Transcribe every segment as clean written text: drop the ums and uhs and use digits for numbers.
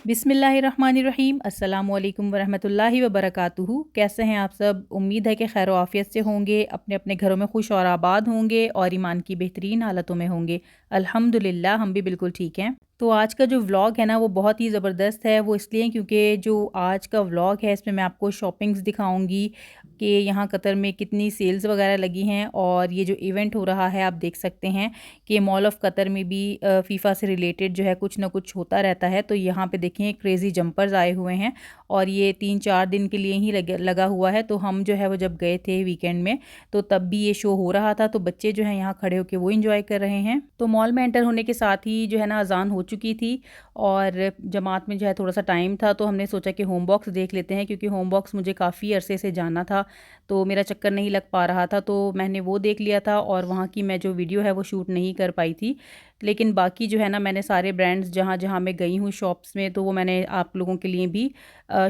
बिस्मिल्लाहिर्रहमानिर्रहीम अस्सलामुअलैकुम वरहमतुल्लाहि वबरकातुहू। कैसे हैं आप सब? उम्मीद है कि खैर आफ़ियत से होंगे, अपने अपने घरों में खुश और आबाद होंगे और ईमान की बेहतरीन हालतों में होंगे। अल्हम्दुलिल्लाह हम भी बिल्कुल ठीक हैं। तो आज का जो व्लॉग है ना वो बहुत ही ज़बरदस्त है। वो इसलिए क्योंकि जो आज का व्लॉग है इसमें मैं आपको शॉपिंग्स दिखाऊंगी कि यहाँ कतर में कितनी सेल्स वगैरह लगी हैं। और ये जो इवेंट हो रहा है आप देख सकते हैं कि मॉल ऑफ़ कतर में भी फ़ीफ़ा से रिलेटेड जो है कुछ ना कुछ होता रहता है। तो यहाँ पे देखें क्रेज़ी जंपर्स आए हुए हैं और ये 3-4 दिन के लिए ही लगा हुआ है। तो हम जो है वो जब गए थे वीकेंड में तो तब भी ये शो हो रहा था। तो बच्चे जो हैं यहाँ खड़े होकर वो इंजॉय कर रहे हैं। तो मॉल में एंटर होने के साथ ही जो है ना अजान हो चुकी थी और जमात में जो है थोड़ा सा टाइम था। तो हमने सोचा कि होम बॉक्स देख लेते हैं, क्योंकि होम बॉक्स मुझे काफ़ी अरसे से जाना था तो मेरा चक्कर नहीं लग पा रहा था। तो मैंने वो देख लिया था और वहाँ की मैं जो वीडियो है वो शूट नहीं कर पाई थी। लेकिन बाकी जो है ना मैंने सारे ब्रांड्स जहाँ जहाँ मैं गई हूँ शॉप्स में तो वो मैंने आप लोगों के लिए भी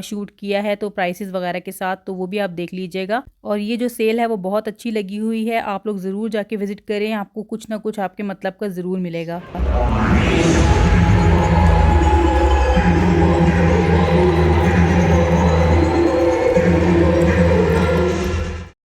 शूट किया है, तो प्राइसेस वगैरह के साथ। तो वो भी आप देख लीजिएगा। और ये जो सेल है वो बहुत अच्छी लगी हुई है, आप लोग ज़रूर जाके विज़िट करें, आपको कुछ ना कुछ आपके मतलब का ज़रूर मिलेगा।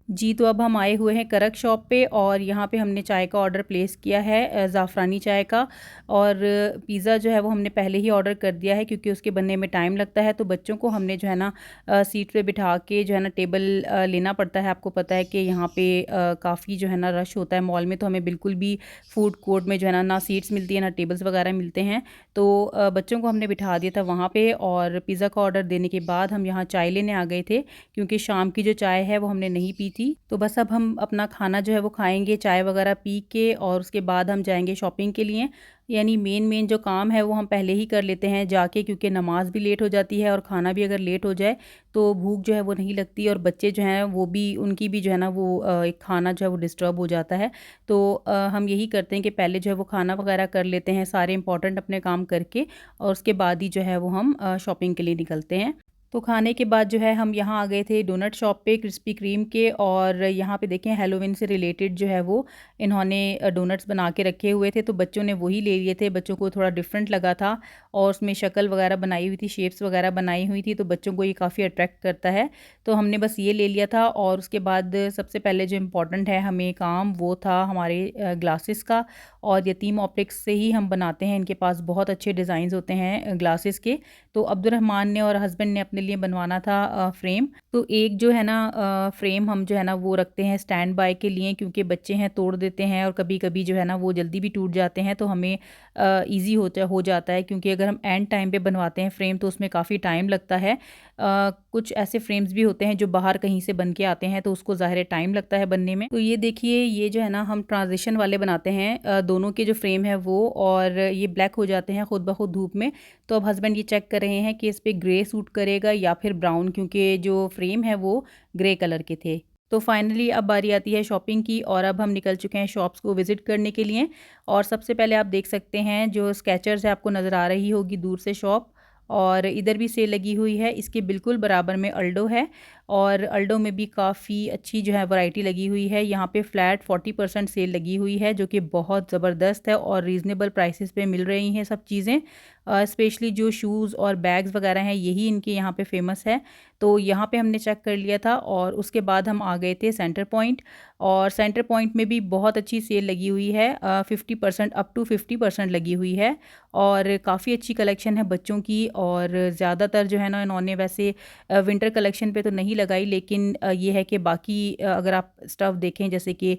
जी, तो अब हम आए हुए हैं करक शॉप पे और यहाँ पे हमने चाय का ऑर्डर प्लेस किया है, ज़ाफ़रानी चाय का। और पिज़्ज़ा जो है वो हमने पहले ही ऑर्डर कर दिया है क्योंकि उसके बनने में टाइम लगता है। तो बच्चों को हमने जो है ना सीट पे बिठा के जो है ना टेबल लेना पड़ता है। आपको पता है कि यहाँ पे काफ़ी जो है ना रश होता है मॉल में, तो हमें बिल्कुल भी फूड कोर्ट में जो है ना सीट्स मिलती है ना टेबल्स वगैरह मिलते हैं। तो बच्चों को हमने बिठा दिया था वहाँ पे और पिज़्ज़ा का ऑर्डर देने के बाद हम यहाँ चाय लेने आ गए थे, क्योंकि शाम की जो चाय है वो हमने नहीं पी थी। तो बस अब हम अपना खाना जो है वो खाएंगे चाय वगैरह पी के, और उसके बाद हम जाएंगे शॉपिंग के लिए। यानी मेन जो काम है वो हम पहले ही कर लेते हैं जाके, क्योंकि नमाज भी लेट हो जाती है और खाना भी अगर लेट हो जाए तो भूख जो है वो नहीं लगती, और बच्चे जो हैं वो भी उनकी भी जो है ना वो एक खाना जो है वो डिस्टर्ब हो जाता है। तो हम यही करते हैं कि पहले जो है वो खाना वगैरह कर लेते हैं सारे इंपॉर्टेंट अपने काम करके, और उसके बाद ही जो है वो हम शॉपिंग के लिए निकलते हैं। तो खाने के बाद जो है हम यहाँ आ गए थे डोनट शॉप पे क्रिस्पी क्रीम के, और यहाँ पे देखें हेलोविन से रिलेटेड जो है वो इन्होंने डोनट्स बना के रखे हुए थे। तो बच्चों ने वही ले लिए थे, बच्चों को थोड़ा डिफरेंट लगा था और उसमें शक्ल वगैरह बनाई हुई थी, शेप्स वगैरह बनाई हुई थी, तो बच्चों को ये काफ़ी अट्रैक्ट करता है। तो हमने बस ये ले लिया था। और उसके बाद सबसे पहले जो इम्पोर्टेंट है हमें काम वो था हमारे ग्लासेस का, और यतीम ऑप्टिक्स से ही हम बनाते हैं, इनके पास बहुत अच्छे डिज़ाइंस होते हैं ग्लासेस के। तो अब्दुर्रहमान ने और हस्बैंड ने अपने लिए बनवाना था फ्रेम। तो एक जो है ना फ्रेम हम जो है ना वो रखते हैं स्टैंड बाय के लिए, क्योंकि बच्चे हैं तोड़ देते हैं और कभी कभी जो है ना वो जल्दी भी टूट जाते हैं। तो हमें ईज़ी हो जाता है, क्योंकि अगर हम एंड टाइम पे बनवाते हैं फ्रेम तो उसमें काफ़ी टाइम लगता है। कुछ ऐसे फ्रेम्स भी होते हैं जो बाहर कहीं से बन के आते हैं तो उसको ज़ाहिर टाइम लगता है बनने में। तो ये देखिए ये जो है ना हम ट्रांजिशन वाले बनाते हैं दोनों के जो फ्रेम है वो, और ये ब्लैक हो जाते हैं खुद ब खुद धूप में। तो अब हस्बैंड ये चेक कर रहे हैं कि इस पर ग्रे सूट करेगा या फिर ब्राउन, क्योंकि जो फ्रेम है वो ग्रे कलर के थे। तो फाइनली अब बारी आती है शॉपिंग की, और अब हम निकल चुके हैं शॉप्स को विज़िट करने के लिए। और सबसे पहले आप देख सकते हैं जो स्केचर्स है, आपको नज़र आ रही होगी दूर से शॉप, और इधर भी सेल लगी हुई है। इसके बिल्कुल बराबर में अल्डो है, और अल्डो में भी काफ़ी अच्छी जो है वैरायटी लगी हुई है। यहाँ पे फ्लैट 40% सेल लगी हुई है, जो कि बहुत ज़बरदस्त है और रीज़नेबल प्राइसेस पे मिल रही हैं सब चीज़ें। स्पेशली जो शूज़ और बैग्स वगैरह हैं यही इनके यहाँ पे फेमस है। तो यहाँ पे हमने चेक कर लिया था, और उसके बाद हम आ गए थे सेंटर पॉइंट। और सेंटर पॉइंट में भी बहुत अच्छी सेल लगी हुई है, 50% अप टू 50% लगी हुई है, और काफ़ी अच्छी कलेक्शन है बच्चों की। और ज़्यादातर जो है ना इन्होंने वैसे विंटर कलेक्शन पे तो नहीं लगाई, लेकिन ये है कि बाकी अगर आप स्टफ़ देखें जैसे कि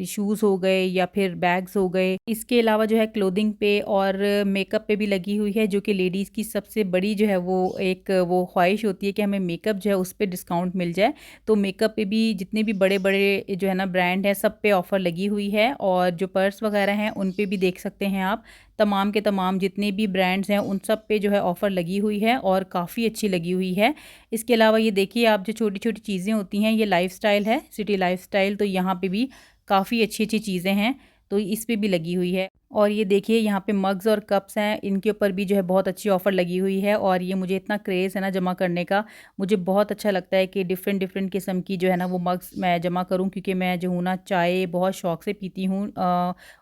शूज़ हो गए या फिर बैग्स हो गए, इसके अलावा जो है क्लोथिंग पे और मेकअप पे भी लगी हुई है, जो कि लेडीज़ की सबसे बड़ी जो है वो एक वो ख्वाहिश होती है कि हमें मेकअप जो है उस पर डिस्काउंट मिल जाए। तो मेकअप पे भी जितने भी बड़े बड़े जो है ना ब्रांड है सब पे ऑफ़र लगी हुई है, और जो पर्स वगैरह हैं उन पे भी देख सकते हैं आप, तमाम के तमाम जितने भी ब्रांड्स हैं उन सब पे जो है ऑफ़र लगी हुई है और काफ़ी अच्छी लगी हुई है। इसके अलावा ये देखिए आप जो छोटी छोटी चीज़ें होती हैं, ये लाइफस्टाइल है, सिटी लाइफस्टाइल, तो यहाँ पे भी काफ़ी अच्छी अच्छी चीज़ें हैं, तो इस पे भी लगी हुई है। और ये देखिए यहाँ पे मग्स और कप्स हैं, इनके ऊपर भी जो है बहुत अच्छी ऑफ़र लगी हुई है। और ये मुझे इतना क्रेज़ है ना जमा करने का, मुझे बहुत अच्छा लगता है कि डिफ़रेंट डिफ़रेंट किस्म की जो है ना वो मग्स मैं जमा करूँ, क्योंकि मैं जो हूँ ना चाय बहुत शौक़ से पीती हूँ।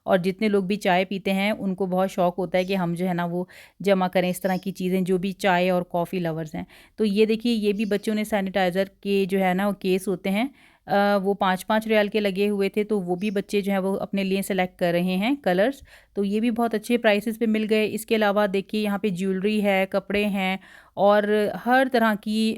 और जितने लोग भी चाय पीते हैं उनको बहुत शौक़ होता है कि हम जो है ना वो जमा करें इस तरह की चीज़ें, जो भी चाय और कॉफ़ी लवर्स हैं। तो ये देखिए ये भी बच्चों ने सैनिटाइज़र के जो है ना वो केस होते हैं, वो 5-5 रियाल के लगे हुए थे, तो वो भी बच्चे जो हैं वो अपने लिए सेलेक्ट कर रहे हैं कलर्स। तो ये भी बहुत अच्छे प्राइसेस पे मिल गए। इसके अलावा देखिए यहाँ पे ज्वेलरी है, कपड़े हैं और हर तरह की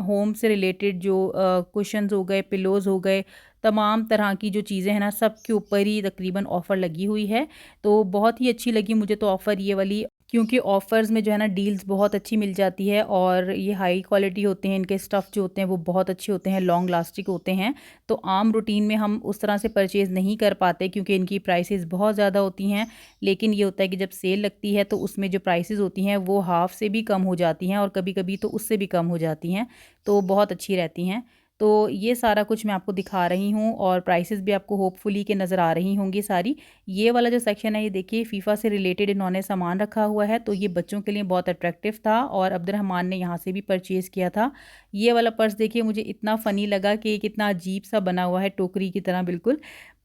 होम से रिलेटेड जो कुशन्स हो गए, पिलोज़ हो गए, तमाम तरह की जो चीज़ें हैं ना सब के ऊपर ही तकरीबन ऑफ़र लगी हुई है। तो बहुत ही अच्छी लगी मुझे तो ऑफ़र ये वाली, क्योंकि ऑफ़र्स में जो है ना डील्स बहुत अच्छी मिल जाती है और ये हाई क्वालिटी होते हैं, इनके स्टफ़ जो होते हैं वो बहुत अच्छे होते हैं, लॉन्ग लास्टिक होते हैं। तो आम रूटीन में हम उस तरह से परचेज़ नहीं कर पाते क्योंकि इनकी प्राइसेस बहुत ज़्यादा होती हैं। लेकिन ये होता है कि जब सेल लगती है तो उसमें जो प्राइसेस होती हैं वो हाफ़ से भी कम हो जाती हैं और कभी-कभी तो उससे भी कम हो जाती हैं, तो बहुत अच्छी रहती हैं। तो ये सारा कुछ मैं आपको दिखा रही हूँ और प्राइसेस भी आपको होपफुली के नज़र आ रही होंगी सारी। ये वाला जो सेक्शन है ये देखिए फीफा से रिलेटेड इन्होंने सामान रखा हुआ है, तो ये बच्चों के लिए बहुत अट्रैक्टिव था और अब्दुर्रहमान ने यहाँ से भी परचेज़ किया था। ये वाला पर्स देखिए मुझे इतना फ़नी लगा कि कितना अजीब-सा बना हुआ है, टोकरी की तरह बिल्कुल।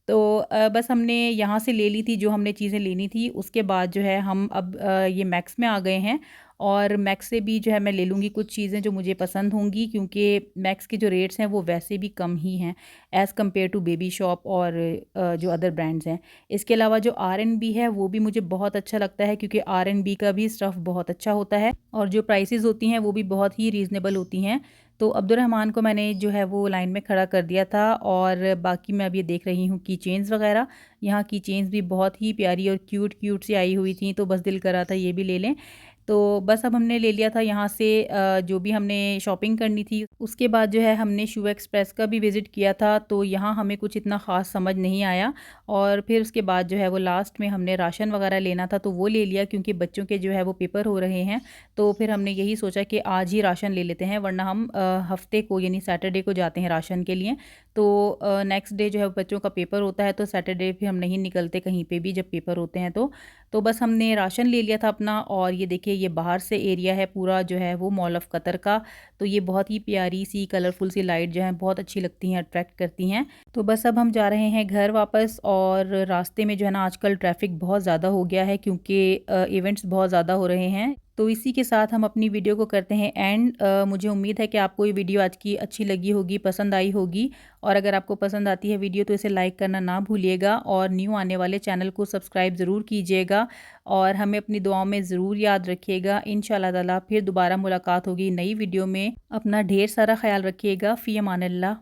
तो बस हमने यहाँ से ले ली थी जो हमने चीज़ें लेनी थी। उसके बाद जो है हम अब ये मैक्स में आ गए हैं और मैक्स से भी जो है मैं ले लूँगी कुछ चीज़ें जो मुझे पसंद होंगी, क्योंकि मैक्स के जो रेट्स हैं वो वैसे भी कम ही हैं as compare to baby shop और जो अदर ब्रांड्स हैं। इसके अलावा जो आर-एन-बी है वो भी मुझे बहुत अच्छा लगता है, क्योंकि आर-एन-बी का भी स्टफ़ बहुत अच्छा होता है और जो प्राइसेस होती हैं वो भी बहुत ही रीज़नेबल होती हैं। तो अब्दुर्रहमान को मैंने जो है वो लाइन में खड़ा कर दिया था और बाकी मैं अब ये देख रही हूँ की चेन्स वगैरह। यहाँ की चेन्स भी बहुत ही प्यारी और क्यूट सी आई हुई थी, तो बस दिल कर रहा था ये भी ले लें। तो बस अब हमने ले लिया था यहाँ से जो भी हमने शॉपिंग करनी थी। उसके बाद जो है हमने शू एक्सप्रेस का भी विज़िट किया था, तो यहाँ हमें कुछ इतना ख़ास समझ नहीं आया और फिर उसके बाद जो है वो लास्ट में हमने राशन वगैरह लेना था तो वो ले लिया, क्योंकि बच्चों के जो है वो पेपर हो रहे हैं। तो फिर हमने यही सोचा कि आज ही राशन ले लेते हैं, वरना हम हफ़्ते को यानी सैटरडे को जाते हैं राशन के लिए। तो नेक्स्ट डे जो है बच्चों का पेपर होता है, तो सैटरडे फिर हम नहीं निकलते कहीं पे भी जब पेपर होते हैं तो बस हमने राशन ले लिया था अपना। और ये देखिए ये बाहर से एरिया है पूरा जो है वो मॉल ऑफ़ कतर का। तो ये बहुत ही प्यारी सी कलरफुल सी लाइट जो है बहुत अच्छी लगती हैं, अट्रैक्ट करती हैं। तो बस अब हम जा रहे हैं घर वापस और रास्ते में जो है ना आजकल ट्रैफ़िक बहुत ज़्यादा हो गया है, क्योंकि इवेंट्स बहुत ज़्यादा हो रहे हैं। तो इसी के साथ हम अपनी वीडियो को करते हैं एंड। मुझे उम्मीद है कि आपको ये वीडियो आज की अच्छी लगी होगी, पसंद आई होगी। और अगर आपको पसंद आती है वीडियो तो इसे लाइक करना ना भूलिएगा और न्यू आने वाले चैनल को सब्सक्राइब ज़रूर कीजिएगा और हमें अपनी दुआओं में ज़रूर याद रखिएगा। इंशाल्लाह ताला फिर दोबारा मुलाकात होगी नई वीडियो में। अपना ढेर सारा ख़्याल रखिएगा। फ़ी अमानिल्लाह।